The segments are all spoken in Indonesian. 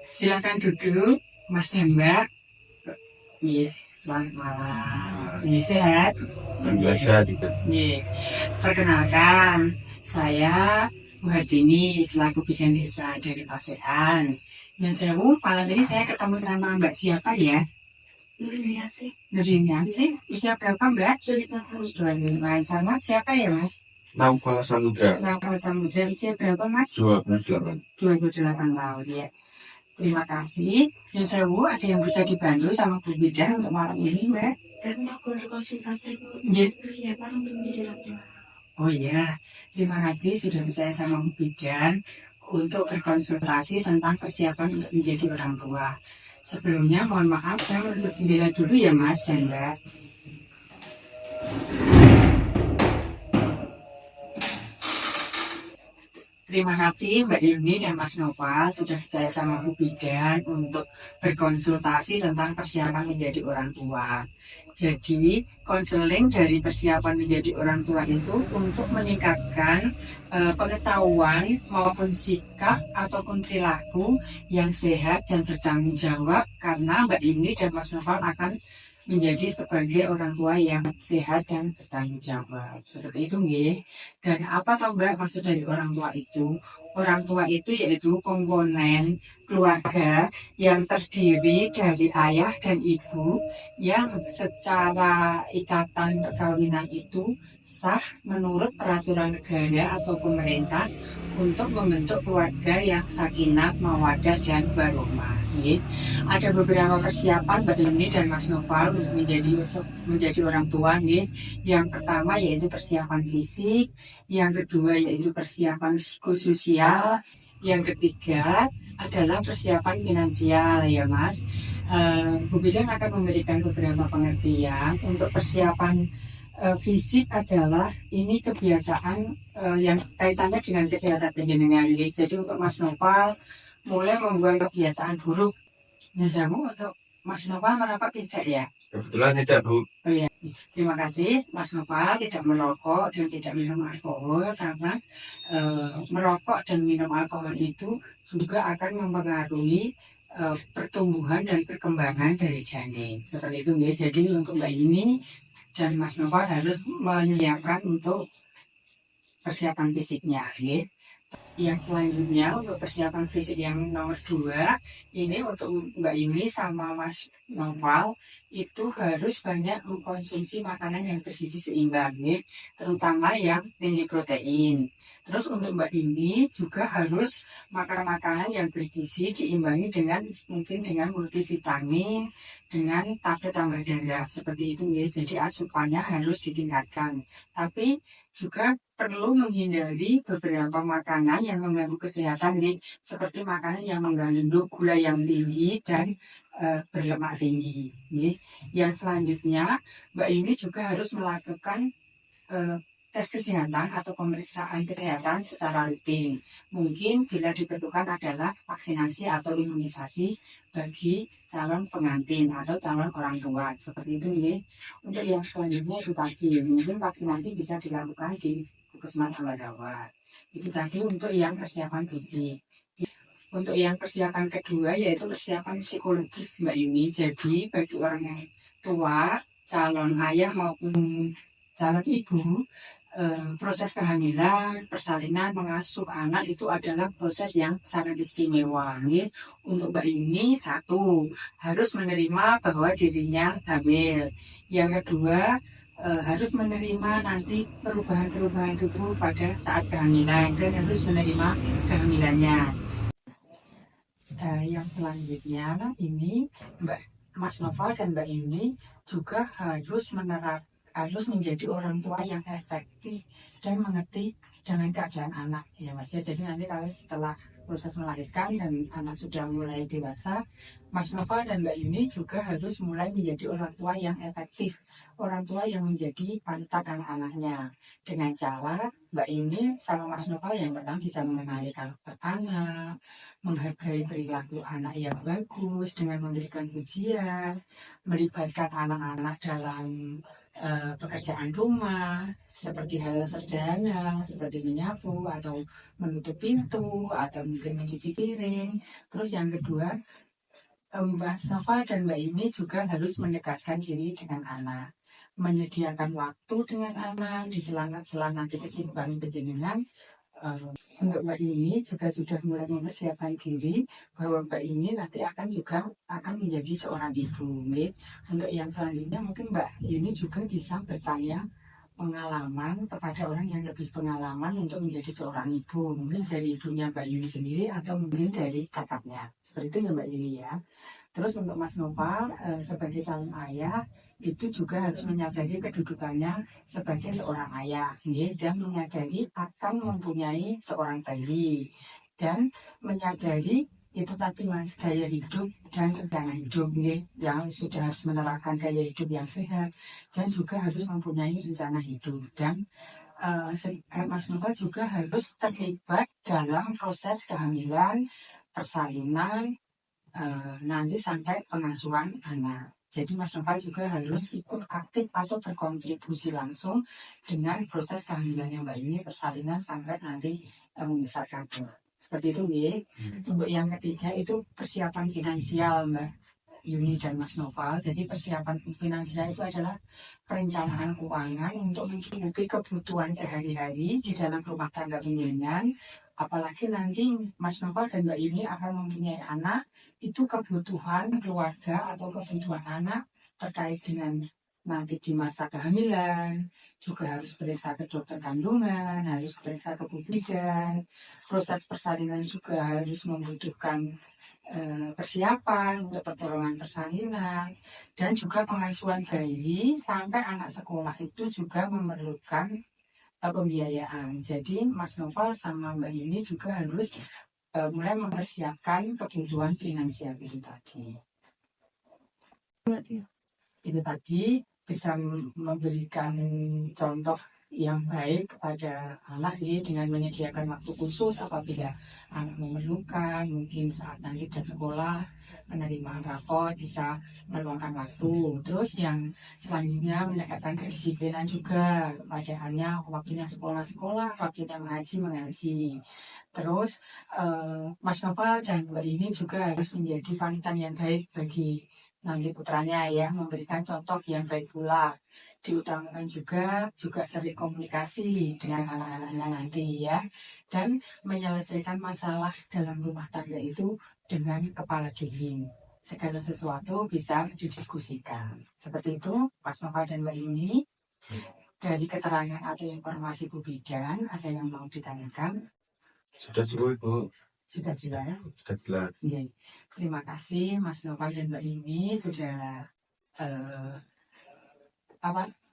Silakan duduk, Mas dan Mbak. Iya, selamat malam. Ini sehat? Alhamdulillah sehat itu. Iya. Perkenalkan, saya Bu Hartini selaku bidan desa dari Pasean. Yang sewu, malam ini saya ketemu sama Mbak siapa ya? Nuriniasih. Nuriniasih, usia berapa Mbak? 25 tahun. 25. Sama siapa ya Mas? Naufal Samudra Naufal Samudra, usia berapa Mas? 28. 28 tahun ya. Terima kasih. Yang sewu, ada yang bisa dibantu sama Bu Bidan untuk malam ini Mbak? Dan mau berkonsultasi Iya. persiapan untuk menjadi orang tua. Oh iya, terima kasih sudah percaya sama Bu Bidan untuk berkonsultasi tentang persiapan untuk menjadi orang tua. Sebelumnya mohon maaf, saya untuk bendera dulu ya Mas dan Mbak. Terima kasih Mbak Yuni dan Mas Nopal sudah percaya sama Bu Bidan untuk berkonsultasi tentang persiapan menjadi orang tua. Jadi, konseling dari persiapan menjadi orang tua itu untuk meningkatkan pengetahuan maupun sikap ataupun perilaku yang sehat dan bertanggung jawab karena Mbak Yuni dan Mas Nopal akan menjadi sebagai orang tua yang sehat dan bertanggung jawab. Seperti itu nggih. Dan apa tahu Mbak maksud dari orang tua itu? Orang tua itu yaitu komponen keluarga yang terdiri dari ayah dan ibu yang secara ikatan perkawinan itu sah menurut peraturan negara atau pemerintah untuk membentuk keluarga yang sakinah, mawaddah dan warahmah. Ada beberapa persiapan Mbak Yuni dan Mas Noval untuk menjadi orang tua nih. Yang pertama yaitu persiapan fisik, yang kedua yaitu persiapan psikososial, yang ketiga adalah persiapan finansial ya Mas. Bu Bidan akan memberikan beberapa pengertian untuk persiapan fisik adalah ini kebiasaan yang kaitannya dengan kesehatan penjenengan. Jadi untuk Mas Noval mulai membuat kebiasaan buruk. Jamu untuk Mas Nopal merokok tidak ya? Kebetulan tidak, Bu. Oh iya, terima kasih Mas Nopal tidak merokok dan tidak minum alkohol karena merokok dan minum alkohol itu juga akan mempengaruhi pertumbuhan dan perkembangan dari janin. Seperti itu ya. Jadi untuk Mbak ini dan Mas Nopal harus menyiapkan untuk persiapan fisiknya. Ya. Yang selanjutnya untuk persiapan fisik yang nomor 2 ini untuk Mbak Yuni sama Mas Noval itu harus banyak mengkonsumsi makanan yang bergizi seimbang nih, terutama yang tinggi protein. Terus untuk Mbak Yuni juga harus makan makanan yang bergizi diimbangi dengan mungkin dengan multivitamin, dengan tablet tambah darah seperti itu ya. Jadi asupannya harus ditingkatkan. Tapi juga perlu menghindari beberapa makanan yang mengganggu kesehatan nih, seperti makanan yang mengandung gula yang tinggi dan berlemak tinggi. Nih. Yang selanjutnya, Mbak Yuni juga harus melakukan tes kesehatan atau pemeriksaan kesehatan secara rutin. Mungkin bila diperlukan adalah vaksinasi atau imunisasi bagi calon pengantin atau calon orang tua. Seperti itu nih. Untuk yang selanjutnya itu tadi, mungkin vaksinasi bisa dilakukan di Puskesmas Ambarawa. Itu tadi untuk yang persiapan fisik. Untuk yang persiapan kedua yaitu persiapan psikologis Mbak Yuni. Jadi bagi orang yang tua, calon ayah maupun calon ibu, proses kehamilan, persalinan, mengasuh anak itu adalah proses yang sangat istimewa. Untuk Mbak Yuni, satu, harus menerima bahwa dirinya hamil. Yang kedua, harus menerima nanti perubahan-perubahan tubuh pada saat kehamilan dan harus menerima kehamilannya. Yang selanjutnya ini Mas Noval dan Mbak Yuni juga harus menjadi orang tua yang efektif dan mengerti dengan keadaan anak ya Mas ya. Jadi nanti kalau setelah proses melahirkan dan anak sudah mulai dewasa, Mas Noval dan Mbak Yuni juga harus mulai menjadi orang tua yang efektif, orang tua yang menjadi panutan anak-anaknya dengan cara Mbak Yuni sama Mas Noval yang pertama bisa mengenali karakter anak, menghargai perilaku anak yang bagus dengan memberikan pujian, melibatkan anak-anak dalam pekerjaan rumah, seperti hal sederhana, seperti menyapu atau menutup pintu atau mungkin mencuci piring. Terus yang kedua, Mbak Nova dan Mbak ini juga harus mendekatkan diri dengan anak, menyediakan waktu dengan anak di sela-sela nanti kesibukan penjenengan. Untuk Mbak ini juga sudah mulai mempersiapkan diri bahwa Mbak ini nanti akan menjadi seorang ibu. Nih. Untuk yang selanjutnya mungkin Mbak ini juga bisa bertanya pengalaman kepada orang yang lebih pengalaman untuk menjadi seorang ibu. Mungkin dari ibunya Mbak Yuni sendiri atau mungkin dari kakaknya. Seperti itu ya Mbak Yuni ya. Terus untuk Mas Nopal sebagai calon ayah itu juga harus menyadari kedudukannya sebagai seorang ayah, dan menyadari akan mempunyai seorang bayi dan menyadari itu tadi Mas gaya hidup dan rencana hidup yang sudah harus menerapkan gaya hidup yang sehat dan juga harus mempunyai rencana hidup dan Mas Nopal juga harus terlibat dalam proses kehamilan, persalinan, nanti sampai pengasuhan anak. Jadi Mas Noval juga harus ikut aktif atau berkontribusi langsung dengan proses kehamilannya Mbak ini persalinan sampai nanti membesarkan anak. Seperti itu, ya. Untuk yang ketiga itu persiapan finansial Mbak Yuni dan Mas Noval. Jadi persiapan finansial itu adalah perencanaan keuangan untuk mencukupi kebutuhan sehari-hari di dalam rumah tangga penjenengan. Apalagi nanti Mas Noval dan Mbak Yuni akan mempunyai anak, itu kebutuhan keluarga atau kebutuhan anak terkait dengan nanti di masa kehamilan, juga harus periksa ke dokter kandungan, harus periksa ke bidan, proses persalinan juga harus membutuhkan persiapan untuk pertolongan persalinan, dan juga pengasuhan bayi sampai anak sekolah itu juga memerlukan pembiayaan. Jadi Mas Noval sama Mbak Yuni juga harus mulai mempersiapkan kebutuhan finansial itu tadi. Itu tadi bisa memberikan contoh yang baik kepada anak dengan menyediakan waktu khusus apabila anak memerlukan, mungkin saat nanti ke sekolah penerimaan rapot bisa meluangkan waktu. Terus yang selanjutnya mendekatkan kedisiplinan juga kepada anak, waktunya sekolah-sekolah, waktunya mengaji. Terus Mas Noval dan Mbak ini juga harus menjadi panutan yang baik bagi nanti putranya ya, memberikan contoh yang baik pula. Diutamakan juga sering komunikasi dengan anak-anaknya nanti ya, dan menyelesaikan masalah dalam rumah tangga itu dengan kepala dingin. Segala sesuatu bisa didiskusikan. Seperti itu, Mas Nova dan Mbak Yuni. Dari keterangan atau informasi Bu Bidan, ada yang mau ditanyakan? Sudah cukup Ibu. Sudah jelas? Sudah jelas. Ya. Terima kasih Mas Nova dan Mbak Yuni sudah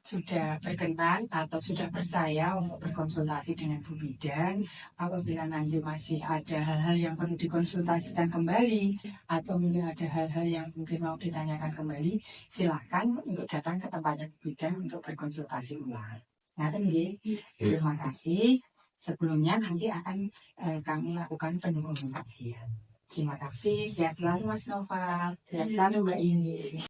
sudah berkenan atau sudah percaya untuk berkonsultasi dengan Bu Bidan. Apabila nanti masih ada hal-hal yang perlu dikonsultasikan kembali atau mungkin ada hal-hal yang mungkin mau ditanyakan kembali, silakan untuk datang ke tempatnya Bu Bidan untuk berkonsultasi ulang. Terima kasih. Sebelumnya nanti akan kami lakukan penyuluhan kajian. Terima kasih. Sehat selalu Mas Nova. Sehat selalu Mbak Ini.